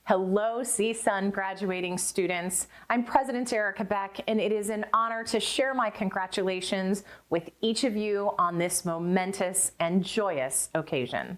Hello, CSUN graduating students. I'm President Erica Beck, and it is an honor to share my congratulations with each of you on this momentous and joyous occasion.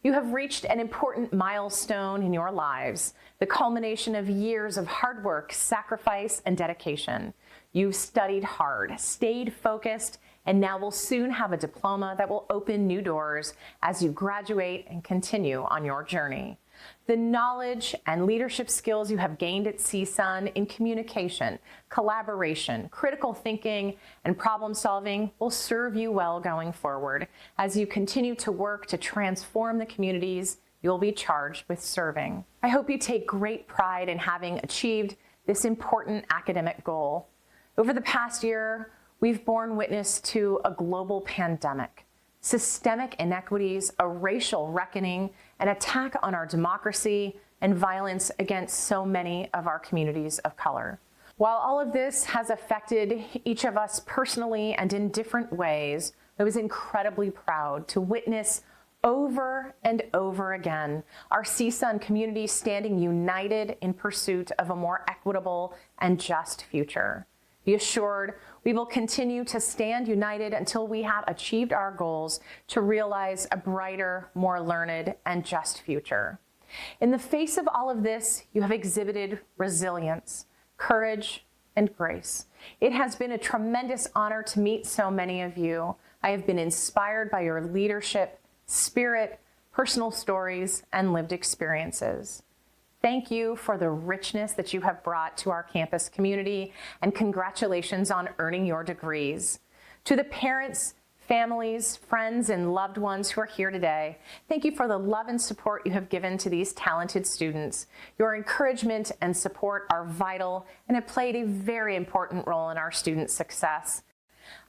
You have reached an important milestone in your lives, the culmination of years of hard work, sacrifice, and dedication. You've studied hard, stayed focused, and now will soon have a diploma that will open new doors as you graduate and continue on your journey. The knowledge and leadership skills you have gained at CSUN in communication, collaboration, critical thinking, and problem solving will serve you well going forward as you continue to work to transform the communities you'll be charged with serving. I hope you take great pride in having achieved this important academic goal. Over the past year, we've borne witness to a global pandemic, systemic inequities, a racial reckoning, an attack on our democracy, and violence against so many of our communities of color. While all of this has affected each of us personally and in different ways, I was incredibly proud to witness over and over again our CSUN community standing united in pursuit of a more equitable and just future. Be assured, we will continue to stand united until we have achieved our goals to realize a brighter, more learned, and just future. In the face of all of this, you have exhibited resilience, courage, and grace. It has been a tremendous honor to meet so many of you. I have been inspired by your leadership, spirit, personal stories, and lived experiences. Thank you for the richness that you have brought to our campus community, and congratulations on earning your degrees. To the parents, families, friends, and loved ones who are here today, thank you for the love and support you have given to these talented students. Your encouragement and support are vital and have played a very important role in our students' success.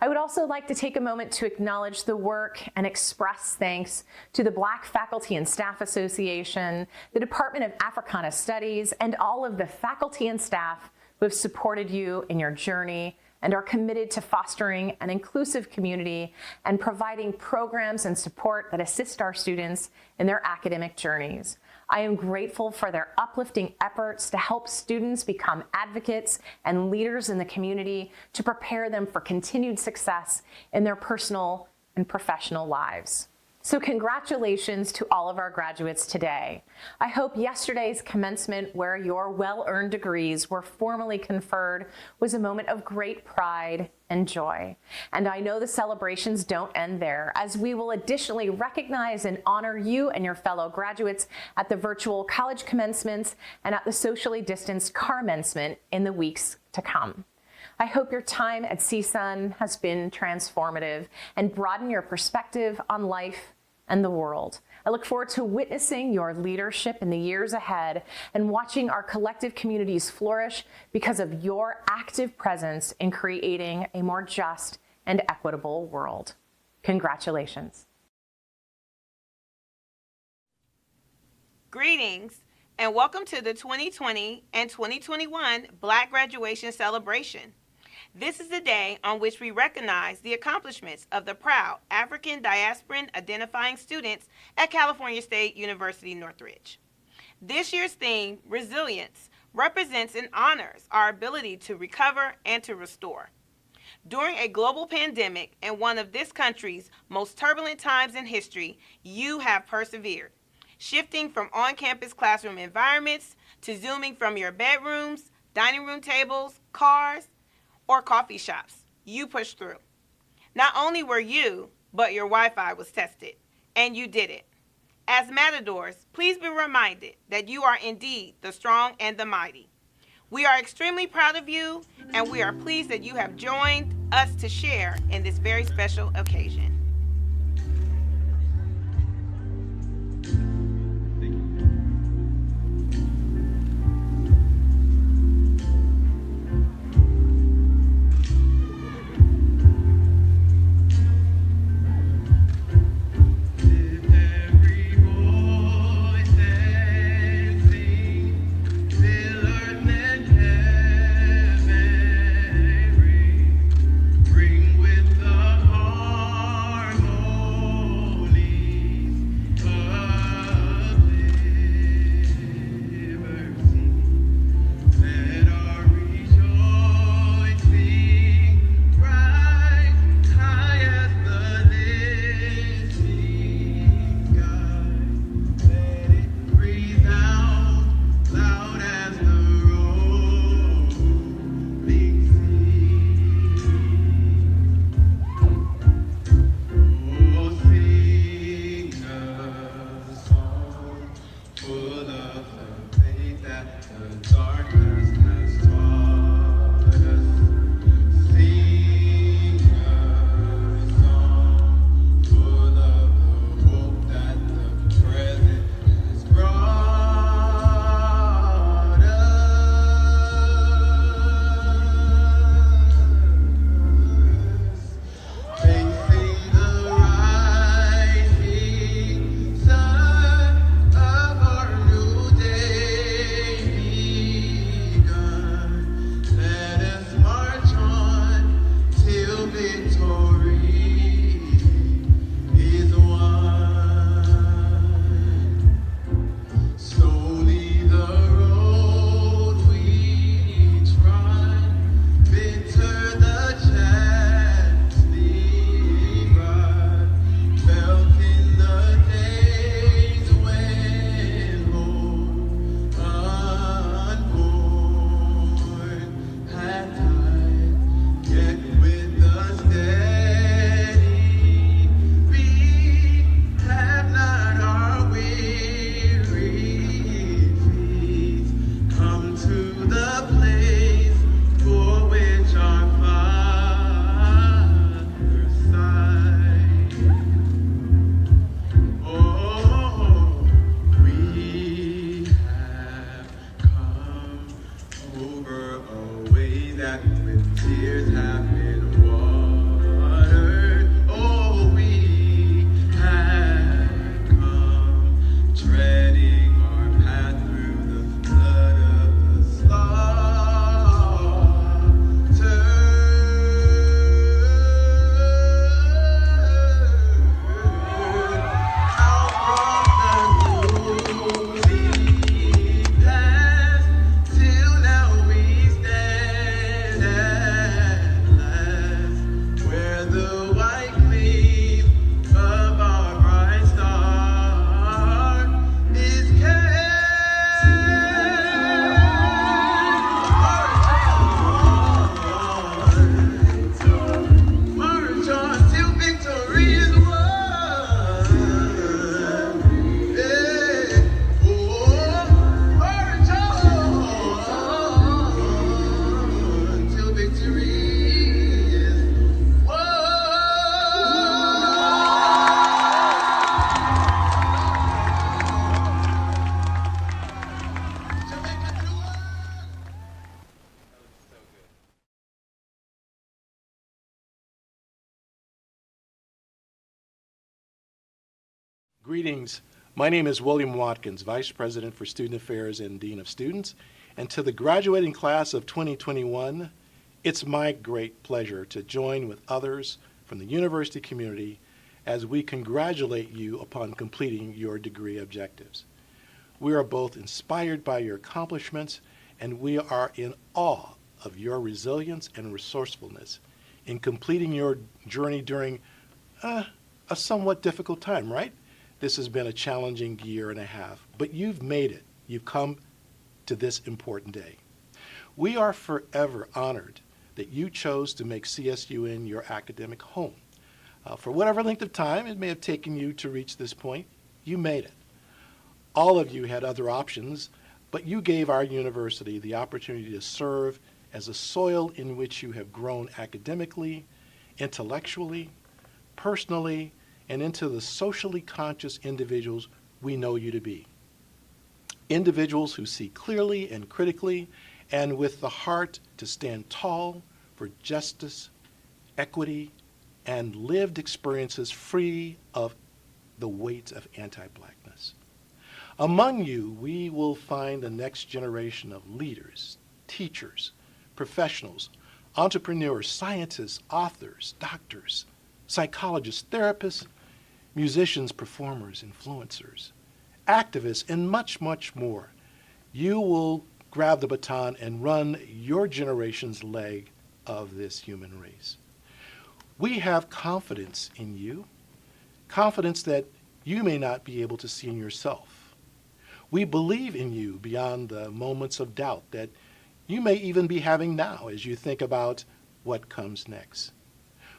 I would also like to take a moment to acknowledge the work and express thanks to the Black Faculty and Staff Association, the Department of Africana Studies, and all of the faculty and staff who have supported you in your journey and are committed to fostering an inclusive community and providing programs and support that assist our students in their academic journeys. I am grateful for their uplifting efforts to help students become advocates and leaders in the community to prepare them for continued success in their personal and professional lives. So congratulations to all of our graduates today. I hope yesterday's commencement, where your well-earned degrees were formally conferred, was a moment of great pride and joy. And I know the celebrations don't end there, as we will additionally recognize and honor you and your fellow graduates at the virtual college commencements and at the socially distanced commencement in the weeks to come. I hope your time at CSUN has been transformative and broadened your perspective on life and the world. I look forward to witnessing your leadership in the years ahead and watching our collective communities flourish because of your active presence in creating a more just and equitable world. Congratulations. Greetings and welcome to the 2020 and 2021 Black Graduation Celebration. This is the day on which we recognize the accomplishments of the proud African diasporan identifying students at California State University, Northridge. This year's theme, Resilience, represents and honors our ability to recover and to restore. During a global pandemic and one of this country's most turbulent times in history, you have persevered, shifting from on-campus classroom environments to Zooming from your bedrooms, dining room tables, cars, or coffee shops. You pushed through. Not only were you, but your Wi-Fi was tested, and you did it. As Matadors, please be reminded that you are indeed the strong and the mighty. We are extremely proud of you, and we are pleased that you have joined us to share in this very special occasion. Ring with the heart. full of the faith that the darkness has taught us. Sing a song full of the hope that the present has brought us. Facing the rising sun of our new day begun. Let us march on till victory is won. Slowly the road we trod, bitter the chastening rod, felt in the days when hope unborn had died, yet with the steady beat have not our weary feet come to the place for which our Father sighed. Oh, we have come over a way that with tears have been watered. Oh, we have come treading our path through the flood of the slaughter. Out from the past till now we stand at last, where the white gleam of our bright star is cast. March on till victory is won. Yeah. Oh, march on till victory is won. Till victory won. So good. Greetings. My name is William Watkins, Vice President for Student Affairs and Dean of Students. And to the graduating class of 2021, it's my great pleasure to join with others from the university community as we congratulate you upon completing your degree objectives. We are both inspired by your accomplishments, and we are in awe of your resilience and resourcefulness in completing your journey during a somewhat difficult time, right? This has been a challenging year and a half, but you've made it. You've come to this important day. We are forever honored that you chose to make CSUN your academic home. For whatever length of time it may have taken you to reach this point, you made it. All of you had other options, but you gave our university the opportunity to serve as a soil in which you have grown academically, intellectually, personally, and into the socially conscious individuals we know you to be. Individuals who see clearly and critically, and with the heart to stand tall for justice, equity, and lived experiences free of the weight of anti-Blackness. Among you, we will find the next generation of leaders, teachers, professionals, entrepreneurs, scientists, authors, doctors, psychologists, therapists, musicians, performers, influencers, activists, and much, much more. You will grab the baton and run your generation's leg of this human race. We have confidence in you, confidence that you may not be able to see in yourself. We believe in you beyond the moments of doubt that you may even be having now as you think about what comes next.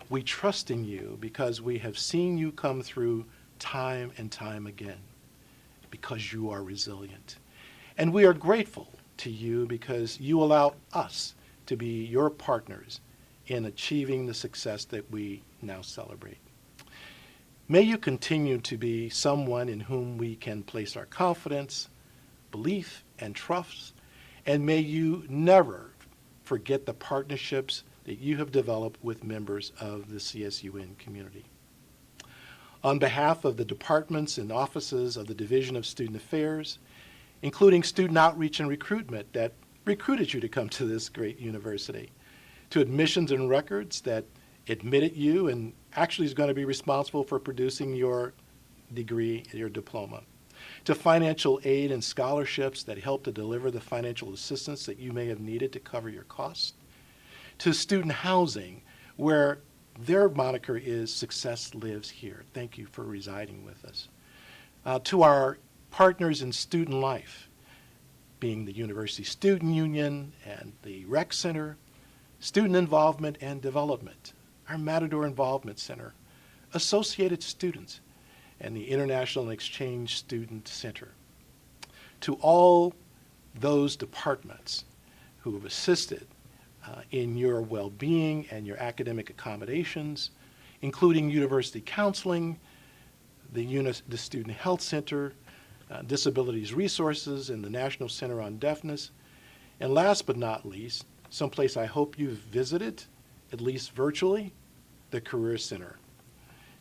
We trust in you because we have seen you come through time and time again, because you are resilient. And we are grateful to you because you allow us to be your partners in achieving the success that we now celebrate. May you continue to be someone in whom we can place our confidence, belief, and trust, and may you never forget the partnerships that you have developed with members of the CSUN community. On behalf of the departments and offices of the Division of Student Affairs, including Student Outreach and Recruitment that recruited you to come to this great university, to Admissions and Records that admitted you and actually is going to be responsible for producing your degree, your diploma, to financial aid and scholarships that help to deliver the financial assistance that you may have needed to cover your costs, to student housing, where their moniker is Success Lives Here. Thank you for residing with us. To our partners in student life, being the University Student Union and the Rec Center, Student Involvement and Development, our Matador Involvement Center, Associated Students, and the International and Exchange Student Center. To all those departments who have assisted in your well-being and your academic accommodations, including University Counseling, the Student Health Center, Disabilities Resources, and the National Center on Deafness, and last but not least, someplace I hope you've visited, at least virtually, the Career Center.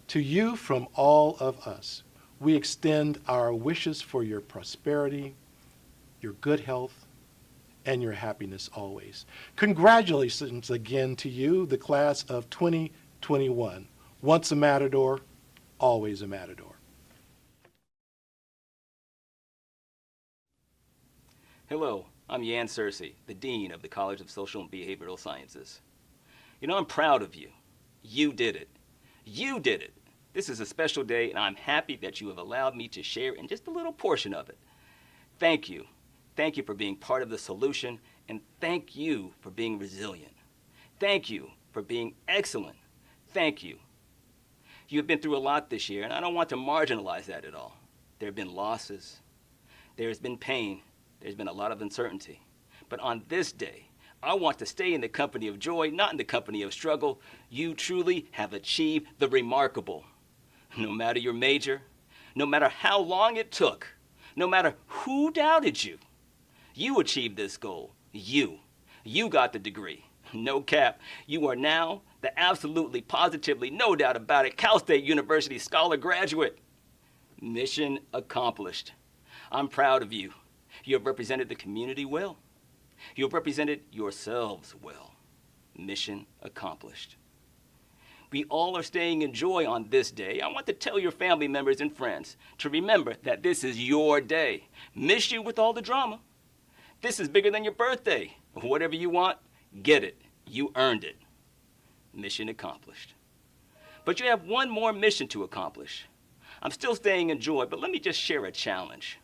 To you, from all of us, we extend our wishes for your prosperity, your good health, and your happiness always. Congratulations again to you, the class of 2021. Once a Matador, always a Matador. Hello, I'm Yan Searcy, the Dean of the College of Social and Behavioral Sciences. You know, I'm proud of you. You did it. You did it. This is a special day, and I'm happy that you have allowed me to share in just a little portion of it. Thank you. Thank you for being part of the solution, and thank you for being resilient. Thank you for being excellent. Thank you. You have been through a lot this year, and I don't want to marginalize that at all. There have been losses. There has been pain. There's been a lot of uncertainty. But on this day, I want to stay in the company of joy, not in the company of struggle. You truly have achieved the remarkable. No matter your major, no matter how long it took, no matter who doubted you, you achieved this goal. You got the degree. No cap. You are now the absolutely, positively, no doubt about it, Cal State University Scholar graduate. Mission accomplished. I'm proud of you. You have represented the community well. You have represented yourselves well. Mission accomplished. We all are staying in joy on this day. I want to tell your family members and friends to remember that this is your day. Miss you with all the drama. This is bigger than your birthday. Whatever you want, get it. You earned it. Mission accomplished. But you have one more mission to accomplish. I'm still staying in joy, but let me just share a challenge.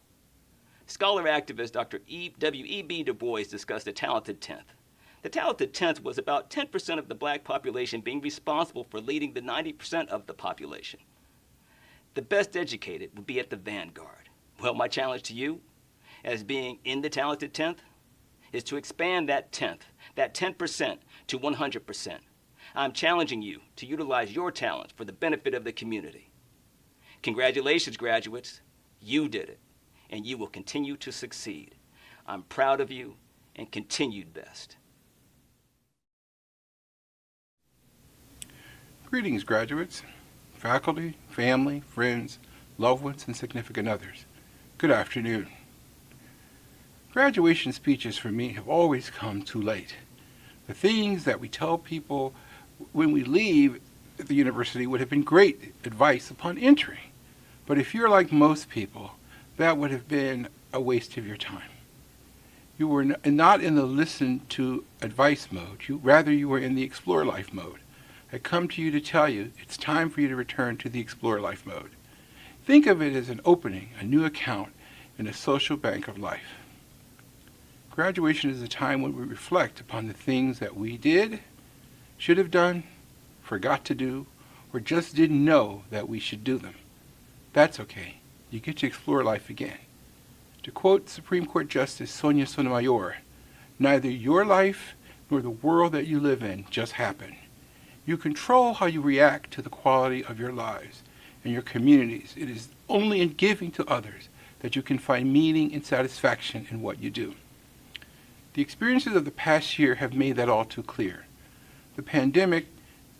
Scholar activist Dr. W.E.B. Du Bois discussed the talented 10th. The talented 10th was about 10% of the black population being responsible for leading the 90% of the population. The best educated would be at the vanguard. Well, my challenge to you, as being in the talented 10th, is to expand that 10th, that 10% to 100%. I'm challenging you to utilize your talents for the benefit of the community. Congratulations, graduates. You did it, and you will continue to succeed. I'm proud of you, and continued best. Greetings, graduates, faculty, family, friends, loved ones, and significant others. Good afternoon. Graduation speeches for me have always come too late. The things that we tell people when we leave the university would have been great advice upon entering. But if you're like most people, that would have been a waste of your time. You were not in the listen to advice mode. Rather, you were in the explore life mode. I come to you to tell you it's time for you to return to the explore life mode. Think of it as an opening, a new account in a social bank of life. Graduation is a time when we reflect upon the things that we did, should have done, forgot to do, or just didn't know that we should do them. That's okay. You get to explore life again. To quote Supreme Court Justice Sonia Sotomayor, neither your life nor the world that you live in just happen. You control how you react to the quality of your lives and your communities. It is only in giving to others that you can find meaning and satisfaction in what you do. The experiences of the past year have made that all too clear. The pandemic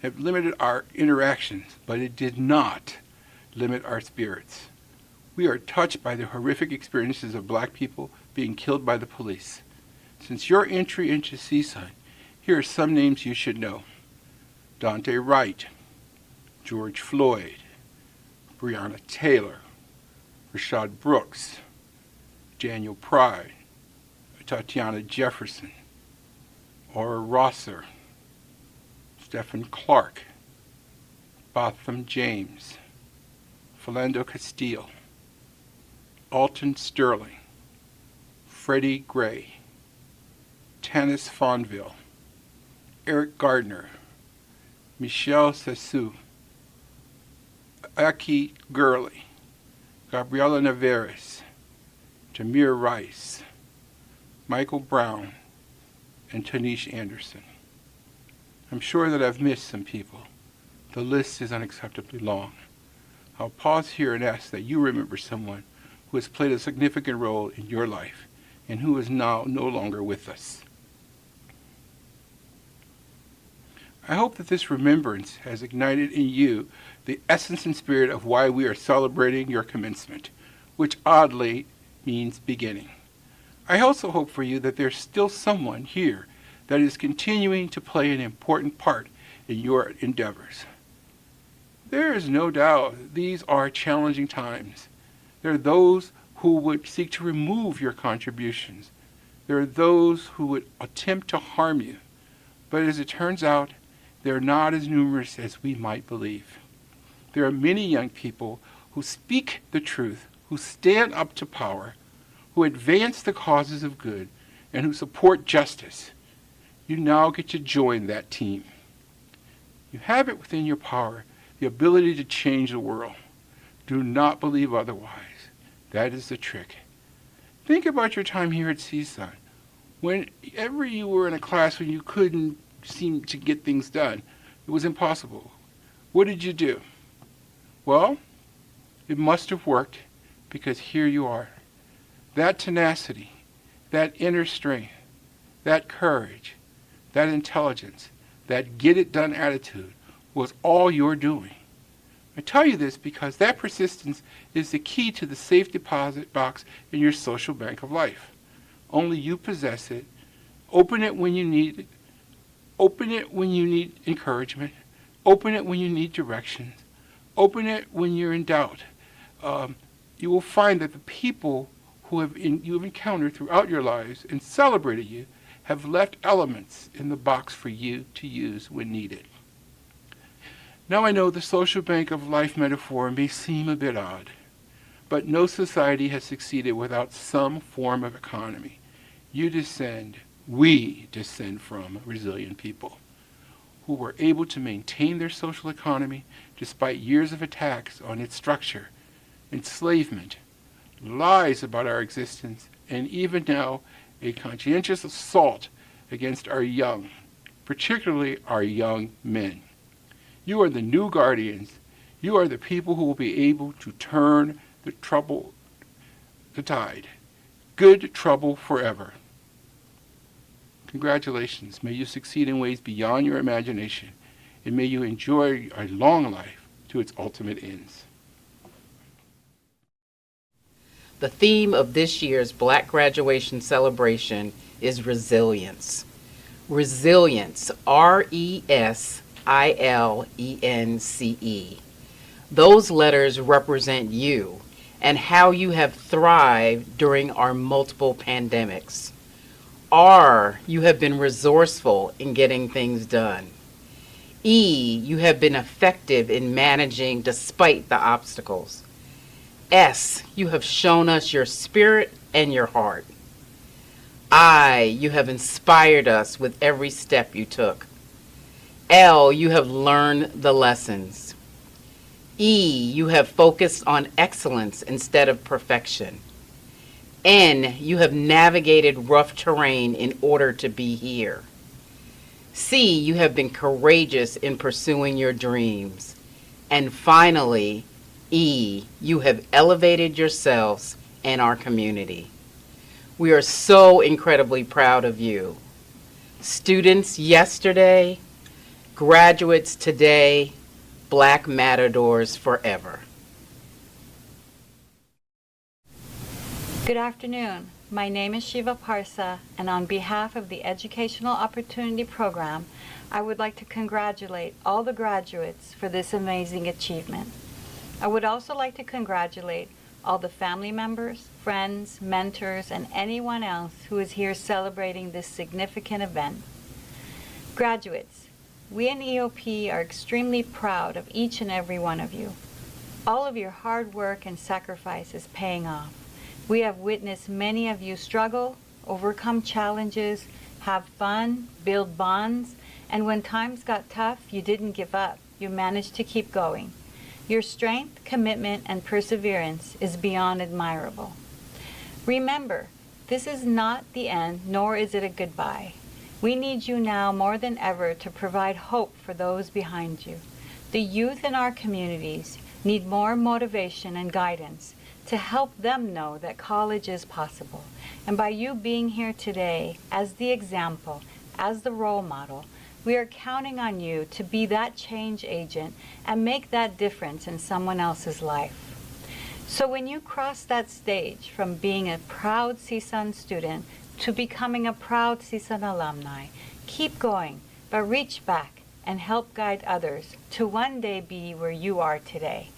have limited our interactions, but it did not limit our spirits. We are touched by the horrific experiences of Black people being killed by the police. Since your entry into CSUN, here are some names you should know. Dante Wright, George Floyd, Breonna Taylor, Rashad Brooks, Daniel Pride, Tatiana Jefferson, Aura Rosser, Stephen Clark, Botham James, Philando Castile, Alton Sterling, Freddie Gray, Tanis Fonville, Eric Gardner, Michelle Sassu, Aki Gurley, Gabriela Navarez, Tamir Rice, Michael Brown, and Tanish Anderson. I'm sure that I've missed some people. The list is unacceptably long. I'll pause here and ask that you remember someone who has played a significant role in your life and who is now no longer with us. I hope that this remembrance has ignited in you the essence and spirit of why we are celebrating your commencement, which oddly means beginning. I also hope for you that there's still someone here that is continuing to play an important part in your endeavors. There is no doubt these are challenging times. There are those who would seek to remove your contributions. There are those who would attempt to harm you. But as it turns out, they're not as numerous as we might believe. There are many young people who speak the truth, who stand up to power, who advance the causes of good, and who support justice. You now get to join that team. You have it within your power, the ability to change the world. Do not believe otherwise. That is the trick. Think about your time here at CSUN. Whenever you were in a class when you couldn't seem to get things done, it was impossible. What did you do? Well, it must have worked, because here you are. That tenacity, that inner strength, that courage, that intelligence, that get-it-done attitude was all you're doing. I tell you this because that persistence is the key to the safe deposit box in your social bank of life. Only you possess it. Open it when you need it. Open it when you need encouragement. Open it when you need directions. Open it when you're in doubt. You will find that the people who you have encountered throughout your lives and celebrated you have left elements in the box for you to use when needed. Now I know the social bank of life metaphor may seem a bit odd, but no society has succeeded without some form of economy. We descend from resilient people who were able to maintain their social economy despite years of attacks on its structure, enslavement, lies about our existence, and even now a conscientious assault against our young, particularly our young men. You are the new guardians. You are the people who will be able to turn the tide. Good trouble forever. Congratulations. May you succeed in ways beyond your imagination, and may you enjoy a long life to its ultimate ends. The theme of this year's Black Graduation Celebration is resilience. Resilience, R-E-S-I-L-E-N-C-E. Those letters represent you and how you have thrived during our multiple pandemics. R, you have been resourceful in getting things done. E, you have been effective in managing despite the obstacles. S, you have shown us your spirit and your heart. I, you have inspired us with every step you took. L, you have learned the lessons. E, you have focused on excellence instead of perfection. N, you have navigated rough terrain in order to be here. C, you have been courageous in pursuing your dreams. And finally, E, you have elevated yourselves and our community. We are so incredibly proud of you. Students yesterday, graduates today, Black Matadors forever. Good afternoon. My name is Shiva Parsa, and on behalf of the Educational Opportunity Program, I would like to congratulate all the graduates for this amazing achievement. I would also like to congratulate all the family members, friends, mentors, and anyone else who is here celebrating this significant event. Graduates, we in EOP are extremely proud of each and every one of you. All of your hard work and sacrifice is paying off. We have witnessed many of you struggle, overcome challenges, have fun, build bonds, and when times got tough, you didn't give up. You managed to keep going. Your strength, commitment, and perseverance is beyond admirable. Remember, this is not the end, nor is it a goodbye. We need you now more than ever to provide hope for those behind you. The youth in our communities need more motivation and guidance to help them know that college is possible. And by you being here today as the example, as the role model, we are counting on you to be that change agent and make that difference in someone else's life. So when you cross that stage from being a proud CSUN student to becoming a proud CSUN alumni, keep going, but reach back and help guide others to one day be where you are today.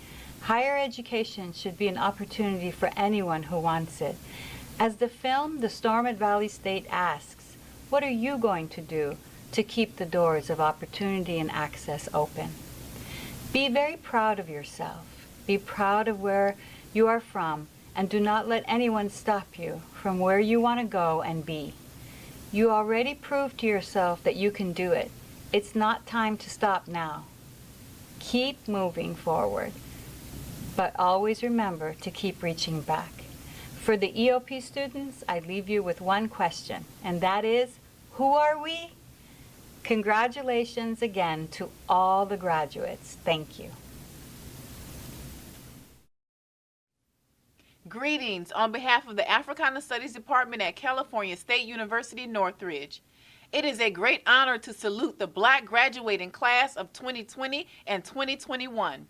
Higher education should be an opportunity for anyone who wants it. As the film The Storm at Valley State asks, what are you going to do to keep the doors of opportunity and access open? Be very proud of yourself. Be proud of where you are from, and do not let anyone stop you from where you want to go and be. You already proved to yourself that you can do it. It's not time to stop now. Keep moving forward, but always remember to keep reaching back. For the EOP students, I leave you with one question, and that is, who are we? Congratulations again to all the graduates. Thank you. Greetings on behalf of the Africana Studies Department at California State University, Northridge. It is a great honor to salute the Black graduating class of 2020 and 2021.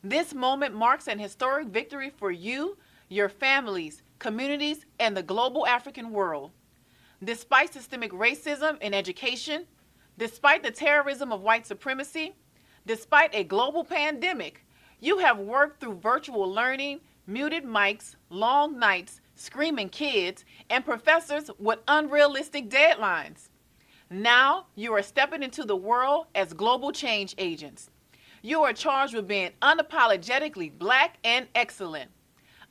This moment marks an historic victory for you, your families, communities, and the global African world. Despite systemic racism in education, despite the terrorism of white supremacy, despite a global pandemic, you have worked through virtual learning, muted mics, long nights, screaming kids, and professors with unrealistic deadlines. Now you are stepping into the world as global change agents. You are charged with being unapologetically Black and excellent.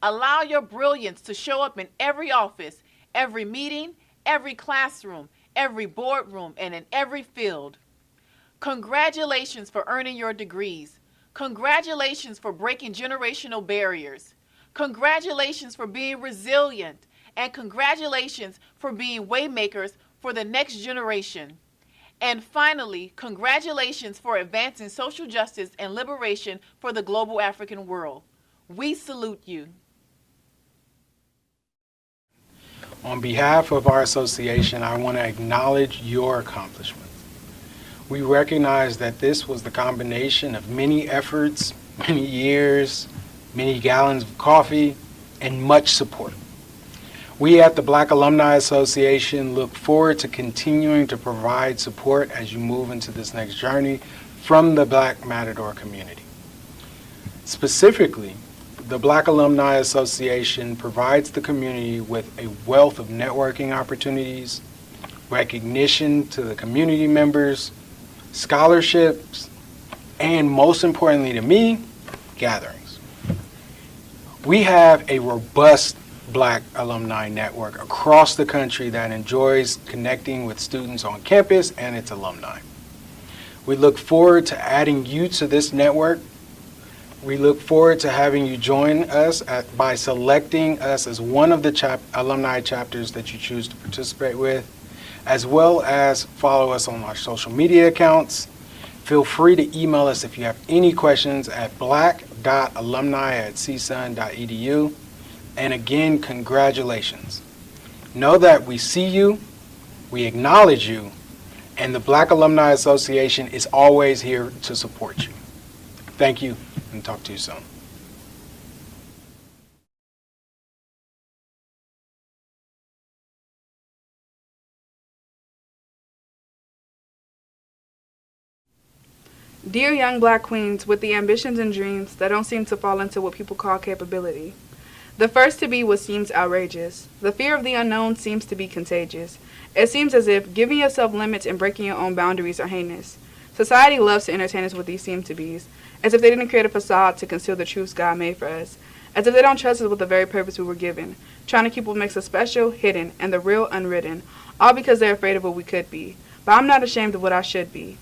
Allow your brilliance to show up in every office, every meeting, every classroom, every boardroom, and in every field. Congratulations for earning your degrees. Congratulations for breaking generational barriers. Congratulations for being resilient, and congratulations for being waymakers for the next generation. And finally, congratulations for advancing social justice and liberation for the global African world. We salute you. On behalf of our association, I want to acknowledge your accomplishments. We recognize that this was the combination of many efforts, many years, many gallons of coffee, and much support. We at the Black Alumni Association look forward to continuing to provide support as you move into this next journey from the Black Matador community. Specifically, the Black Alumni Association provides the community with a wealth of networking opportunities, recognition to the community members, scholarships, and most importantly to me, gatherings. We have a robust Black alumni network across the country that enjoys connecting with students on campus and its alumni. We look forward to adding you to this network We look forward to having you join us by selecting us as one of the alumni chapters that you choose to participate with, as well as follow us on our social media accounts. Feel free to email us if you have any questions at black.alumni@csun.edu. And again, congratulations. Know that we see you, we acknowledge you, and the Black Alumni Association is always here to support you. Thank you, and talk to you soon. Dear young Black queens with the ambitions and dreams that don't seem to fall into what people call capability. The first to be what seems outrageous. The fear of the unknown seems to be contagious. It seems as if giving yourself limits and breaking your own boundaries are heinous. Society loves to entertain us with these seem-to-bes, as if they didn't create a facade to conceal the truths God made for us, as if they don't trust us with the very purpose we were given, trying to keep what makes us special, hidden, and the real unwritten, all because they're afraid of what we could be. But I'm not ashamed of what I should be.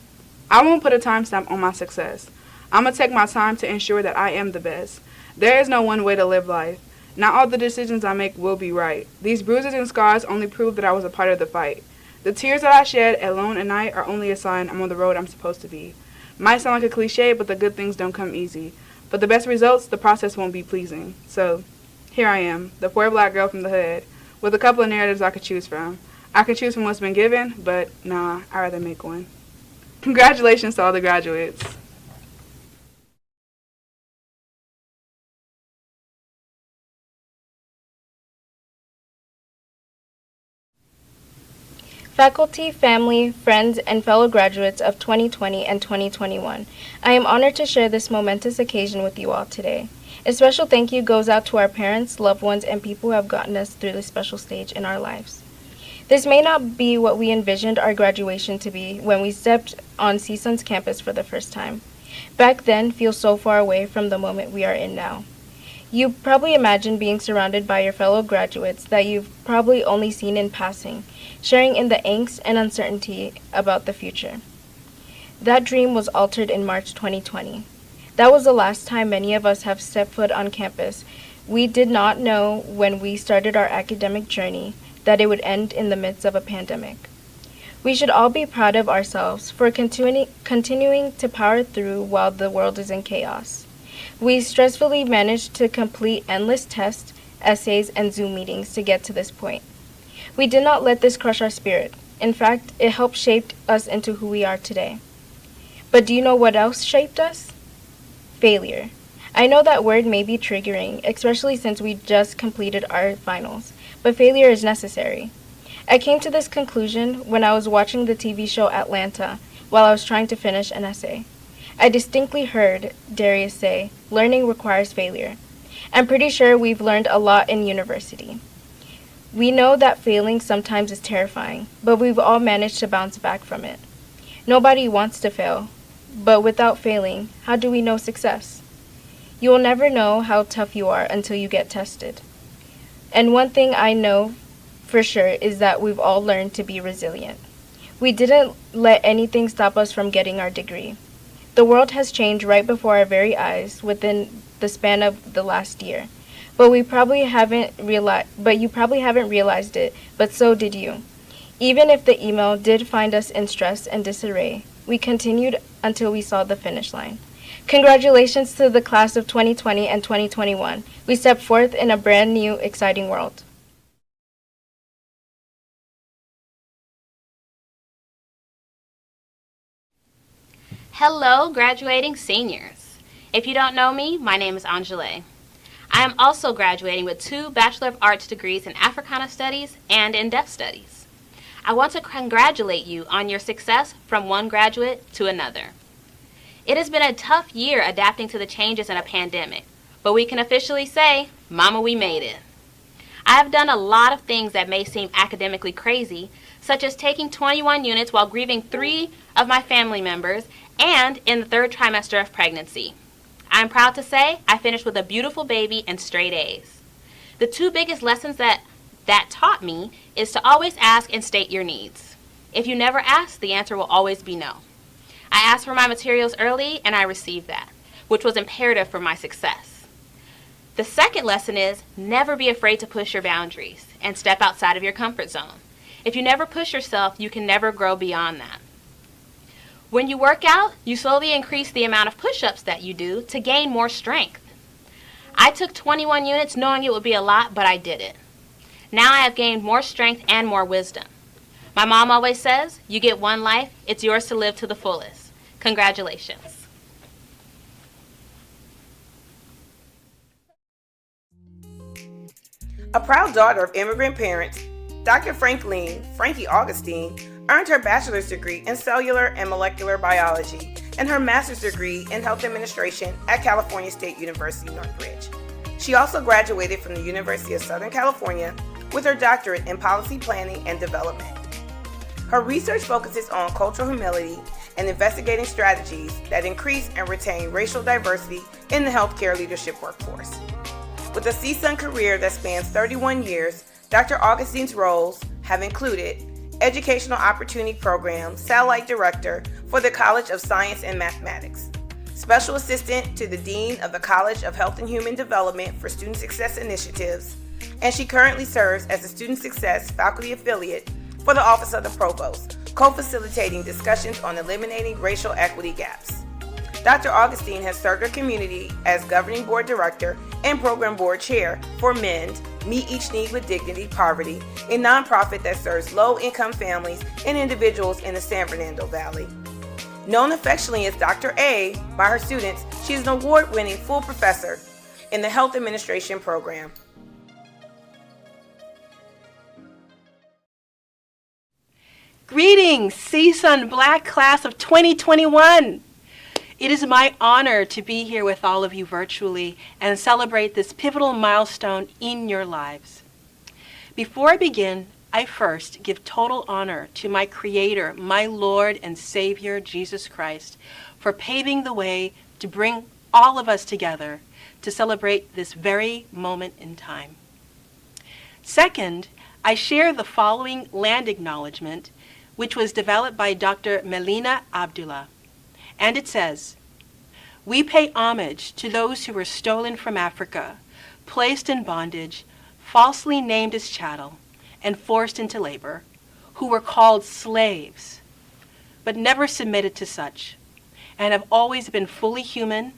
I won't put a timestamp on my success. I'm going to take my time to ensure that I am the best. There is no one way to live life. Not all the decisions I make will be right. These bruises and scars only prove that I was a part of the fight. The tears that I shed alone at night are only a sign I'm on the road I'm supposed to be. Might sound like a cliche, but the good things don't come easy. For the best results, the process won't be pleasing. So, here I am, the poor Black girl from the hood, with a couple of narratives I could choose from. I could choose from what's been given, but nah, I'd rather make one. Congratulations to all the graduates. Faculty, family, friends, and fellow graduates of 2020 and 2021, I am honored to share this momentous occasion with you all today. A special thank you goes out to our parents, loved ones, and people who have gotten us through this special stage in our lives. This may not be what we envisioned our graduation to be when we stepped on CSUN's campus for the first time. Back then feels so far away from the moment we are in now. You probably imagine being surrounded by your fellow graduates that you've probably only seen in passing, sharing in the angst and uncertainty about the future. That dream was altered in March 2020. That was the last time many of us have stepped foot on campus. We did not know when we started our academic journey that it would end in the midst of a pandemic. We should all be proud of ourselves for continuing to power through while the world is in chaos. We stressfully managed to complete endless tests, essays, and Zoom meetings to get to this point. We did not let this crush our spirit. In fact, it helped shape us into who we are today. But do you know what else shaped us? Failure. I know that word may be triggering, especially since we just completed our finals, but failure is necessary. I came to this conclusion when I was watching the TV show Atlanta while I was trying to finish an essay. I distinctly heard Darius say, "Learning requires failure." I'm pretty sure we've learned a lot in university. We know that failing sometimes is terrifying, but we've all managed to bounce back from it. Nobody wants to fail, but without failing, how do we know success? You will never know how tough you are until you get tested. And one thing I know for sure is that we've all learned to be resilient. We didn't let anything stop us from getting our degree. The world has changed right before our very eyes within the span of the last year. But you probably haven't realized it, but so did you. Even if the email did find us in stress and disarray, we continued until we saw the finish line. Congratulations to the class of 2020 and 2021. We stepped forth in a brand new, exciting world. Hello, graduating seniors. If you don't know me, my name is Angele. I am also graduating with 2 Bachelor of Arts degrees in Africana Studies and in Deaf Studies. I want to congratulate you on your success from one graduate to another. It has been a tough year adapting to the changes in a pandemic, but we can officially say, Mama, we made it. I have done a lot of things that may seem academically crazy, such as taking 21 units while grieving 3 of my family members and in the 3rd trimester of pregnancy. I'm proud to say I finished with a beautiful baby and straight A's. The 2 biggest lessons that taught me is to always ask and state your needs. If you never ask, the answer will always be no. I asked for my materials early and I received that. which was imperative for my success. The second lesson is never be afraid to push your boundaries and step outside of your comfort zone. If you never push yourself, you can never grow beyond that. When you work out, you slowly increase the amount of push-ups that you do to gain more strength. I took 21 units knowing it would be a lot, but I did it. Now I have gained more strength and more wisdom. My mom always says, you get one life, it's yours to live to the fullest. Congratulations. A proud daughter of immigrant parents, Dr. Frankie Augustine, earned her bachelor's degree in cellular and molecular biology and her master's degree in health administration at California State University, Northridge. She also graduated from the University of Southern California with her doctorate in policy planning and development. Her research focuses on cultural humility and investigating strategies that increase and retain racial diversity in the healthcare leadership workforce. With a CSUN career that spans 31 years, Dr. Augustine's roles have included Educational Opportunity Program Satellite Director for the College of Science and Mathematics, Special Assistant to the Dean of the College of Health and Human Development for Student Success Initiatives, and she currently serves as a Student Success Faculty Affiliate for the Office of the Provost, co-facilitating discussions on eliminating racial equity gaps. Dr. Augustine has served her community as Governing Board Director and Program Board Chair for MEND, Meet Each Need with Dignity Poverty, a nonprofit that serves low-income families and individuals in the San Fernando Valley. Known affectionately as Dr. A by her students, she is an award-winning full professor in the Health Administration program. Greetings, CSUN Black Class of 2021. It is my honor to be here with all of you virtually and celebrate this pivotal milestone in your lives. Before I begin, I first give total honor to my Creator, my Lord and Savior, Jesus Christ, for paving the way to bring all of us together to celebrate this very moment in time. Second, I share the following land acknowledgement, which was developed by Dr. Melina Abdullah. And it says, we pay homage to those who were stolen from Africa, placed in bondage, falsely named as chattel, and forced into labor, who were called slaves, but never submitted to such, and have always been fully human,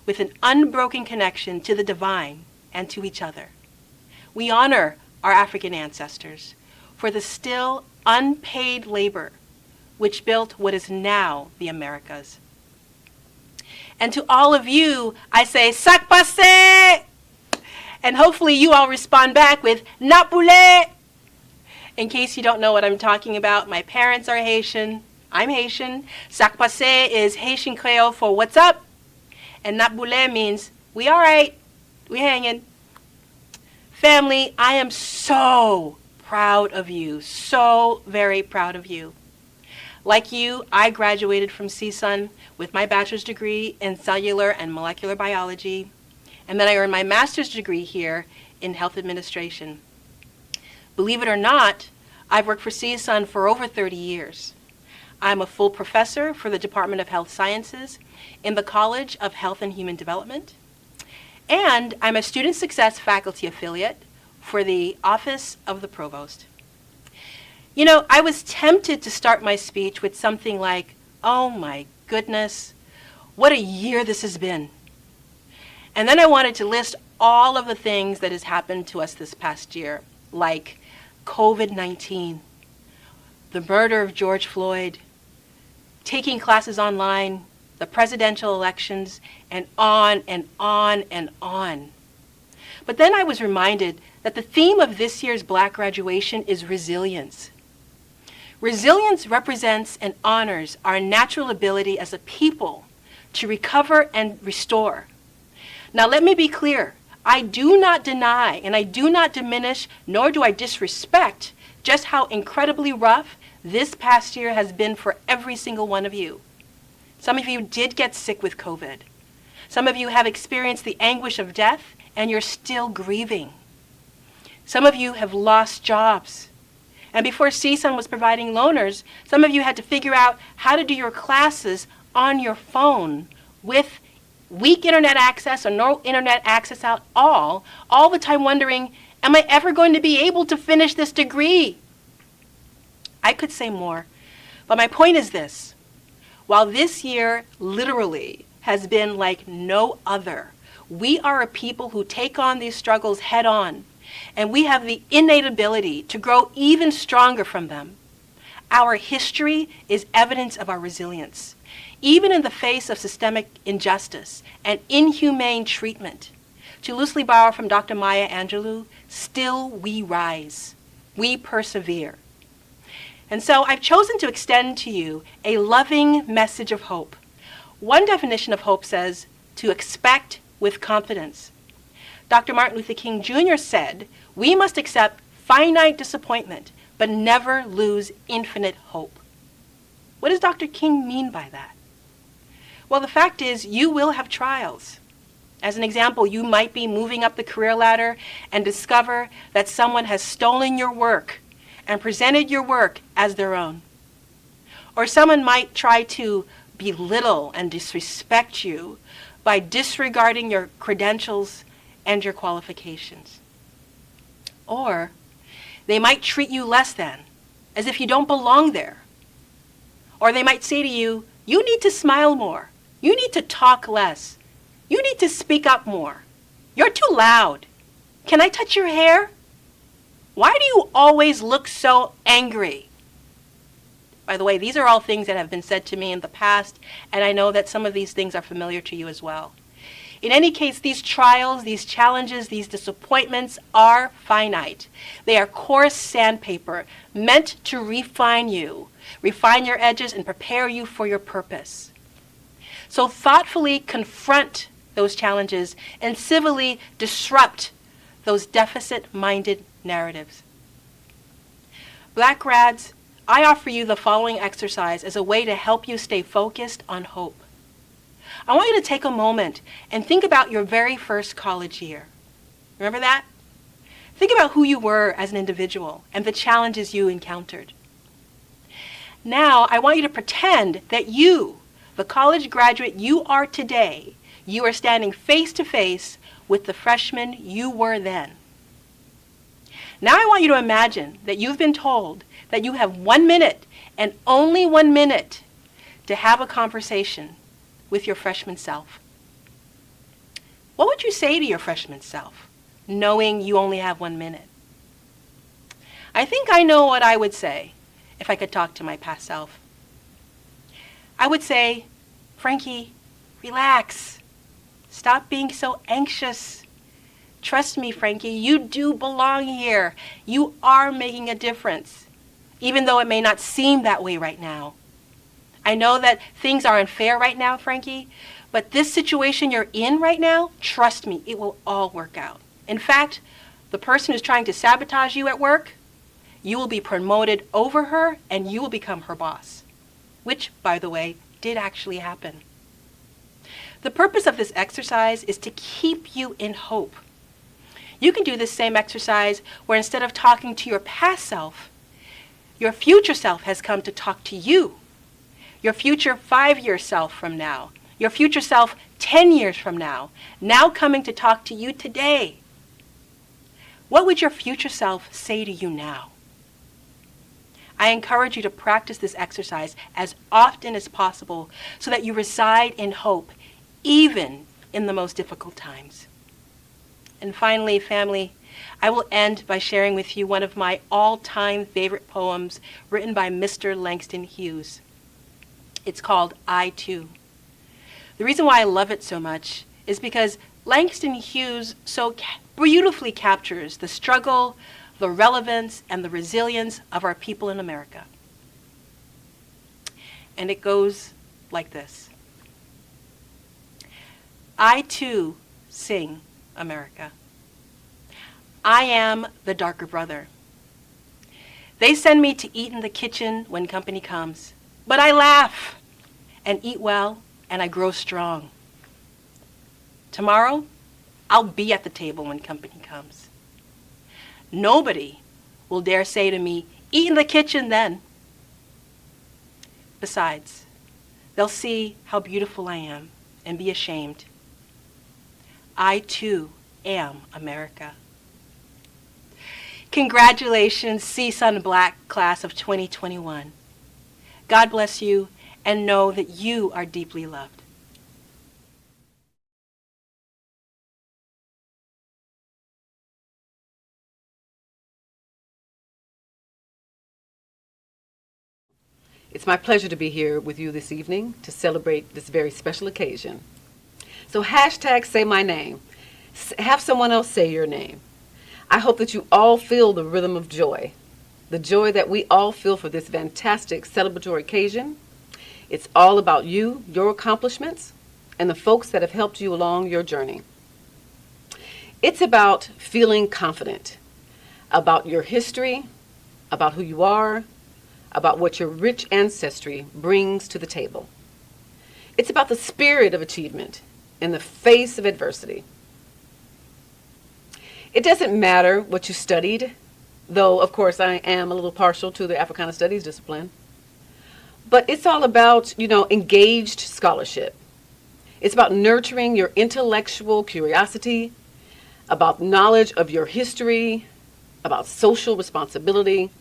with an unbroken connection to the divine and to each other. We honor our African ancestors for the still unpaid labor which built what is now the Americas. And to all of you, I say, sac passe! And hopefully you all respond back with, napule! In case you don't know what I'm talking about, my parents are Haitian. I'm Haitian. Sac passe is Haitian Creole for what's up. And napule means, we all right, we hanging. Family, I am so proud of you, so very proud of you. Like you, I graduated from CSUN with my bachelor's degree in cellular and molecular biology, and then I earned my master's degree here in health administration. Believe it or not, I've worked for CSUN for over 30 years. I'm a full professor for the Department of Health Sciences in the College of Health and Human Development, and I'm a Student Success Faculty Affiliate for the Office of the Provost. You know, I was tempted to start my speech with something like, oh my goodness, what a year this has been. And then I wanted to list all of the things that has happened to us this past year, like COVID-19, the murder of George Floyd, taking classes online, the presidential elections, and on and on and on. But then I was reminded that the theme of this year's Black graduation is resilience. Resilience represents and honors our natural ability as a people to recover and restore. Now let me be clear, I do not deny and I do not diminish nor do I disrespect just how incredibly rough this past year has been for every single one of you. Some of you did get sick with COVID. Some of you have experienced the anguish of death and you're still grieving. Some of you have lost jobs. And before CSUN was providing loaners, some of you had to figure out how to do your classes on your phone with weak internet access or no internet access at all the time wondering, am I ever going to be able to finish this degree? I could say more, but my point is this. While this year literally has been like no other, we are a people who take on these struggles head on, and we have the innate ability to grow even stronger from them. Our history is evidence of our resilience. Even in the face of systemic injustice and inhumane treatment, to loosely borrow from Dr. Maya Angelou, still we rise, we persevere. And so I've chosen to extend to you a loving message of hope. One definition of hope says, to expect with confidence. Dr. Martin Luther King Jr. said, we must accept finite disappointment, but never lose infinite hope. What does Dr. King mean by that? Well, the fact is, you will have trials. As an example, you might be moving up the career ladder and discover that someone has stolen your work and presented your work as their own. Or someone might try to belittle and disrespect you by disregarding your credentials and your qualifications. Or they might treat you less than, as if you don't belong there. Or they might say to you, you need to smile more. You need to talk less. You need to speak up more. You're too loud. Can I touch your hair? Why do you always look so angry? By the way, these are all things that have been said to me in the past, and I know that some of these things are familiar to you as well. In any case, these trials, these challenges, these disappointments are finite. They are coarse sandpaper meant to refine you, refine your edges, and prepare you for your purpose. So thoughtfully confront those challenges and civilly disrupt those deficit-minded narratives. Black grads, I offer you the following exercise as a way to help you stay focused on hope. I want you to take a moment and think about your very first college year. Remember that? Think about who you were as an individual and the challenges you encountered. Now, I want you to pretend that you, the college graduate you are today, you are standing face to face with the freshman you were then. Now I want you to imagine that you've been told that you have 1 minute and only 1 minute to have a conversation with your freshman self. What would you say to your freshman self, knowing you only have 1 minute? I think I know what I would say if I could talk to my past self. I would say, Frankie, relax. Stop being so anxious. Trust me, Frankie, you do belong here. You are making a difference, even though it may not seem that way right now. I know that things are unfair right now, Frankie, but this situation you're in right now, trust me, it will all work out. In fact, the person who's trying to sabotage you at work, you will be promoted over her and you will become her boss, which, by the way, did actually happen. The purpose of this exercise is to keep you in hope. You can do this same exercise where instead of talking to your past self, your future self has come to talk to you. Your future 5-year self from now, your future self 10 years from now coming to talk to you today. What would your future self say to you now? I encourage you to practice this exercise as often as possible so that you reside in hope, even in the most difficult times. And finally, family, I will end by sharing with you one of my all-time favorite poems written by Mr. Langston Hughes. It's called I Too. The reason why I love it so much is because Langston Hughes so beautifully captures the struggle, the relevance, and the resilience of our people in America. And it goes like this. I too sing, America. I am the darker brother. They send me to eat in the kitchen when company comes, but I laugh and eat well and I grow strong. Tomorrow, I'll be at the table when company comes. Nobody will dare say to me, eat in the kitchen then. Besides, they'll see how beautiful I am and be ashamed. I too am America. Congratulations, CSUN Black Class of 2021. God bless you, and know that you are deeply loved. It's my pleasure to be here with you this evening to celebrate this very special occasion. So hashtag say my name. Have someone else say your name. I hope that you all feel the rhythm of joy, the joy that we all feel for this fantastic celebratory occasion. It's all about you, your accomplishments, and the folks that have helped you along your journey. It's about feeling confident about your history, about who you are, about what your rich ancestry brings to the table. It's about the spirit of achievement in the face of adversity. It doesn't matter what you studied, though of course I am a little partial to the Africana Studies discipline, but it's all about, engaged scholarship. It's about nurturing your intellectual curiosity, about knowledge of your history, about social responsibility.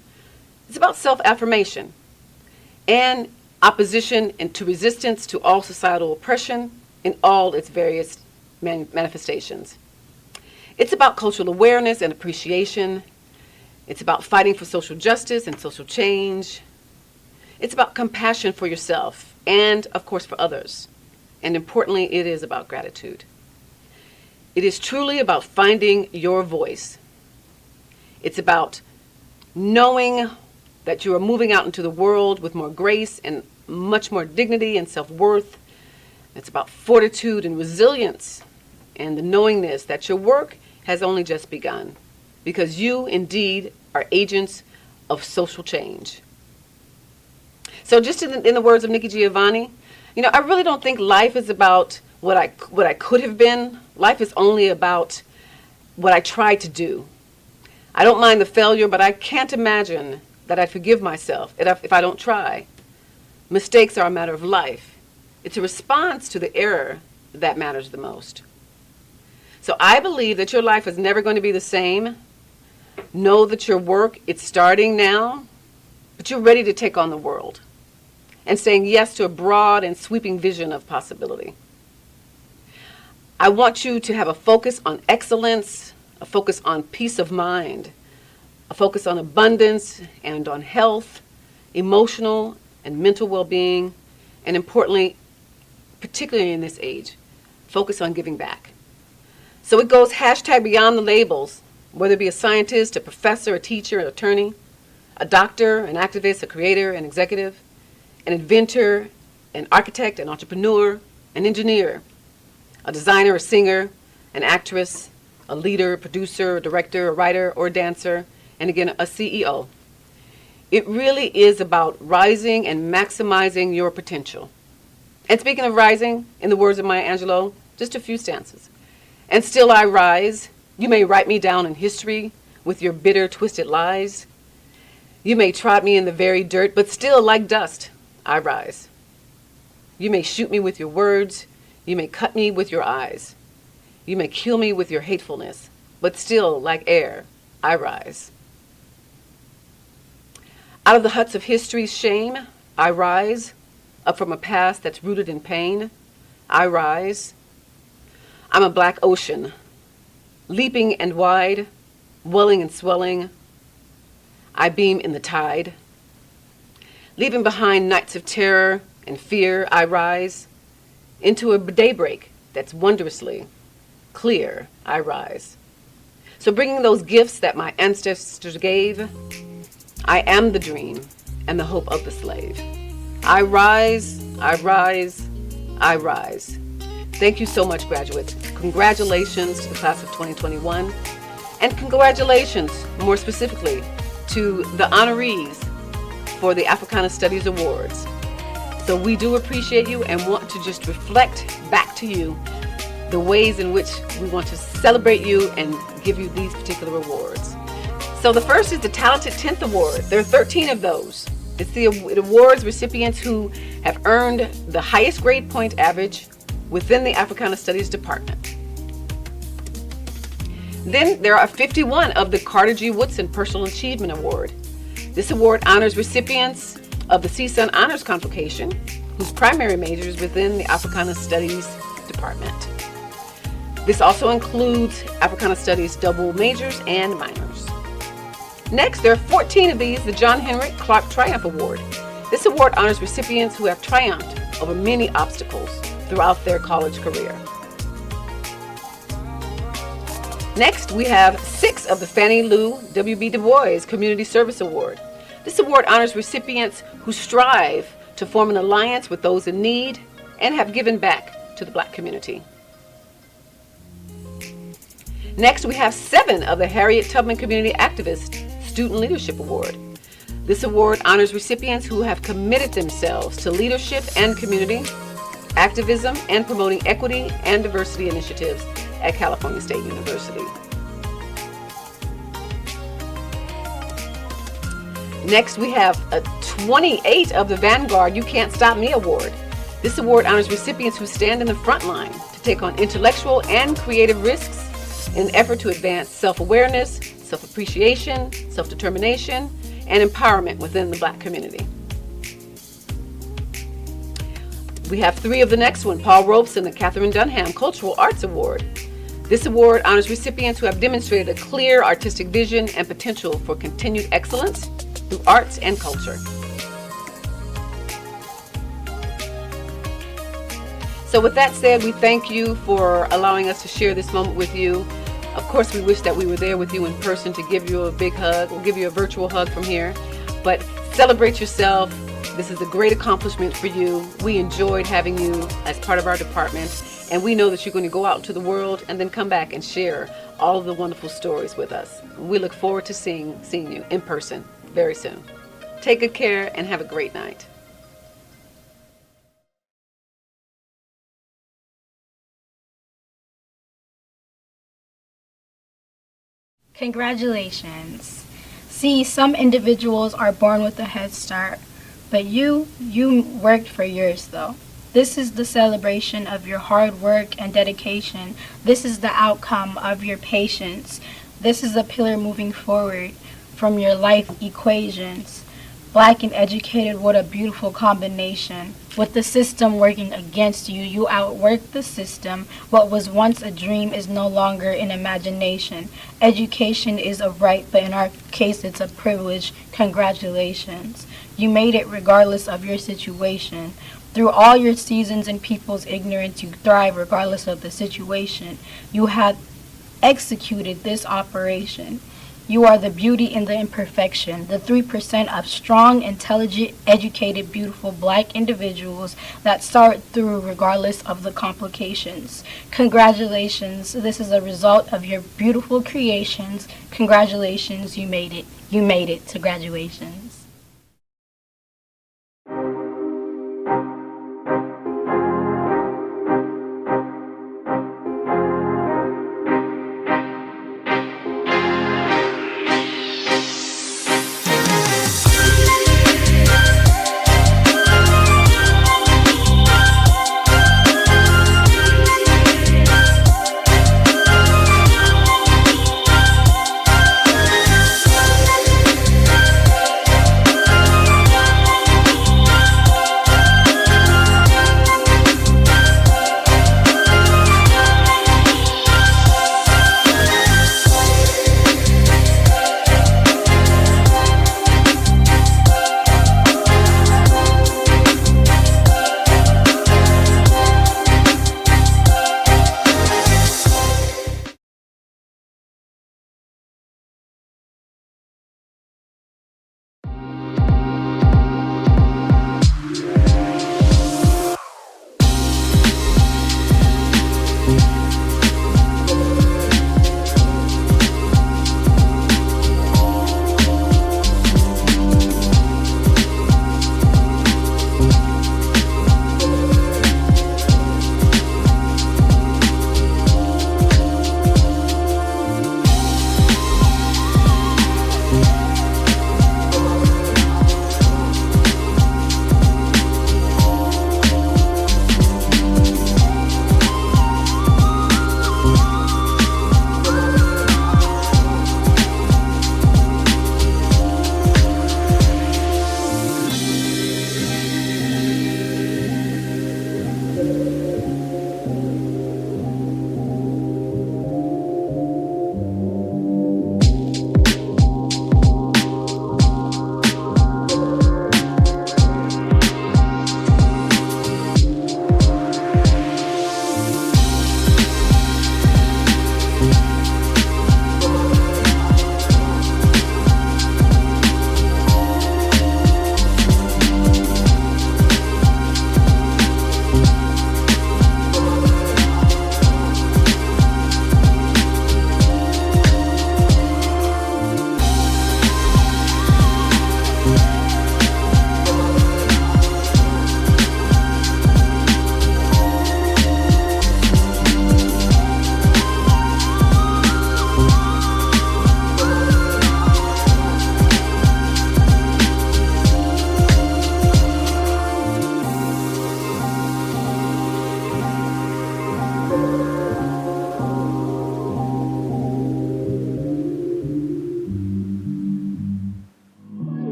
It's about self-affirmation and opposition and to resistance to all societal oppression in all its various manifestations. It's about cultural awareness and appreciation. It's about fighting for social justice and social change. It's about compassion for yourself and, of course, for others. And importantly, it is about gratitude. It is truly about finding your voice. It's about knowing that you are moving out into the world with more grace and much more dignity and self-worth. It's about fortitude and resilience and the knowingness that your work has only just begun, because you indeed are agents of social change. So just in the words of Nikki Giovanni, I really don't think life is about what I could have been. Life is only about what I tried to do. I don't mind the failure, but I can't imagine that I'd forgive myself if I don't try. Mistakes are a matter of life. It's a response to the error that matters the most. So I believe that your life is never going to be the same. Know that your work, it's starting now, but you're ready to take on the world and saying yes to a broad and sweeping vision of possibility. I want you to have a focus on excellence, a focus on peace of mind, a focus on abundance and on health, emotional and mental well-being, and importantly, particularly in this age, focus on giving back. So it goes hashtag beyond the labels, whether it be a scientist, a professor, a teacher, an attorney, a doctor, an activist, a creator, an executive, an inventor, an architect, an entrepreneur, an engineer, a designer, a singer, an actress, a leader, producer, a director, a writer, or a dancer, and again, a CEO. It really is about rising and maximizing your potential. And speaking of rising, in the words of Maya Angelou, just a few stanzas. And still I rise. You may write me down in history with your bitter, twisted lies. You may trod me in the very dirt, but still like dust, I rise. You may shoot me with your words. You may cut me with your eyes. You may kill me with your hatefulness, but still like air, I rise. Out of the huts of history's shame, I rise. Up from a past that's rooted in pain, I rise. I'm a black ocean, leaping and wide, welling and swelling. I beam in the tide. Leaving behind nights of terror and fear, I rise. Into a daybreak that's wondrously clear, I rise. So bringing those gifts that my ancestors gave, I am the dream and the hope of the slave. I rise, I rise, I rise. Thank you so much, graduates. Congratulations to the class of 2021, and congratulations, more specifically, to the honorees for the Africana Studies Awards. So we do appreciate you and want to just reflect back to you the ways in which we want to celebrate you and give you these particular awards. So the first is the Talented 10th Award. There are 13 of those. It's the awards recipients who have earned the highest grade point average within the Africana Studies Department. Then there are 51 of the Carter G. Woodson Personal Achievement Award. This award honors recipients of the CSUN Honors Convocation whose primary major is within the Africana Studies Department. This also includes Africana Studies double majors and minors. Next, there are 14 of these, the John Henrik Clark Triumph Award. This award honors recipients who have triumphed over many obstacles throughout their college career. Next, we have 6 of the Fannie Lou W.B. Du Bois Community Service Award. This award honors recipients who strive to form an alliance with those in need and have given back to the Black community. Next, we have 7 of the Harriet Tubman Community Activist Student Leadership Award. This award honors recipients who have committed themselves to leadership and community activism and promoting equity and diversity initiatives at California State University. Next, we have 28 of the Vanguard You Can't Stop Me Award. This award honors recipients who stand in the front line to take on intellectual and creative risks in an effort to advance self-awareness, self-appreciation, self-determination, and empowerment within the Black community. We have 3 of the next one, Paul Robeson, the Catherine Dunham Cultural Arts Award. This award honors recipients who have demonstrated a clear artistic vision and potential for continued excellence through arts and culture. So with that said, we thank you for allowing us to share this moment with you. Of course, we wish that we were there with you in person to give you a big hug. We'll give you a virtual hug from here. But celebrate yourself. This is a great accomplishment for you. We enjoyed having you as part of our department. And we know that you're going to go out into the world and then come back and share all of the wonderful stories with us. We look forward to seeing you in person very soon. Take good care and have a great night. Congratulations. See, some individuals are born with a head start, but you worked for yours though. This is the celebration of your hard work and dedication. This is the outcome of your patience. This is a pillar moving forward from your life equations. Black and educated, what a beautiful combination. With the system working against you, you outwork the system. What was once a dream is no longer an imagination. Education is a right, but in our case, it's a privilege. Congratulations. You made it regardless of your situation. Through all your seasons and people's ignorance, you thrive regardless of the situation. You have executed this operation. You are the beauty in the imperfection, the 3% of strong, intelligent, educated, beautiful Black individuals that start through regardless of the complications. Congratulations, this is a result of your beautiful creations. Congratulations, you made it. You made it to graduations.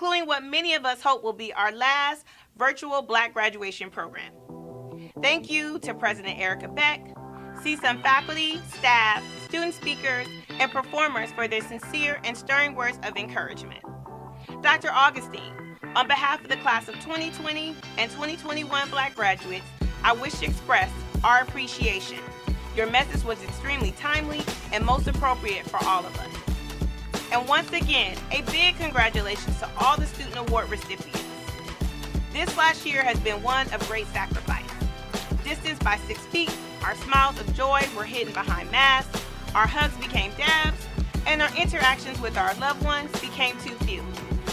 including what many of us hope will be our last virtual Black graduation program. Thank you to President Erica Beck, CSUN faculty, staff, student speakers, and performers for their sincere and stirring words of encouragement. Dr. Augustine, on behalf of the class of 2020 and 2021 Black graduates, I wish to express our appreciation. Your message was extremely timely and most appropriate for all of us. And once again, a big congratulations to all the student award recipients. This last year has been one of great sacrifice. Distanced by 6 feet, our smiles of joy were hidden behind masks, our hugs became dabs, and our interactions with our loved ones became too few.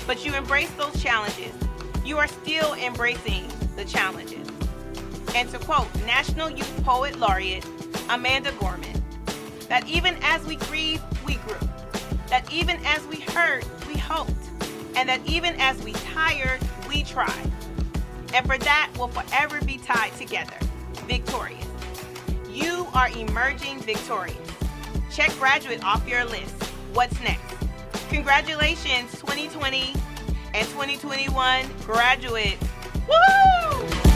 But you embraced those challenges. You are still embracing the challenges. And to quote National Youth Poet Laureate Amanda Gorman, that even as we grieved, we grew. That even as we hurt, we hoped. And that even as we tired, we tried. And for that, we'll forever be tied together, victorious. You are emerging victorious. Check graduate off your list. What's next? Congratulations, 2020 and 2021 graduates. Woo!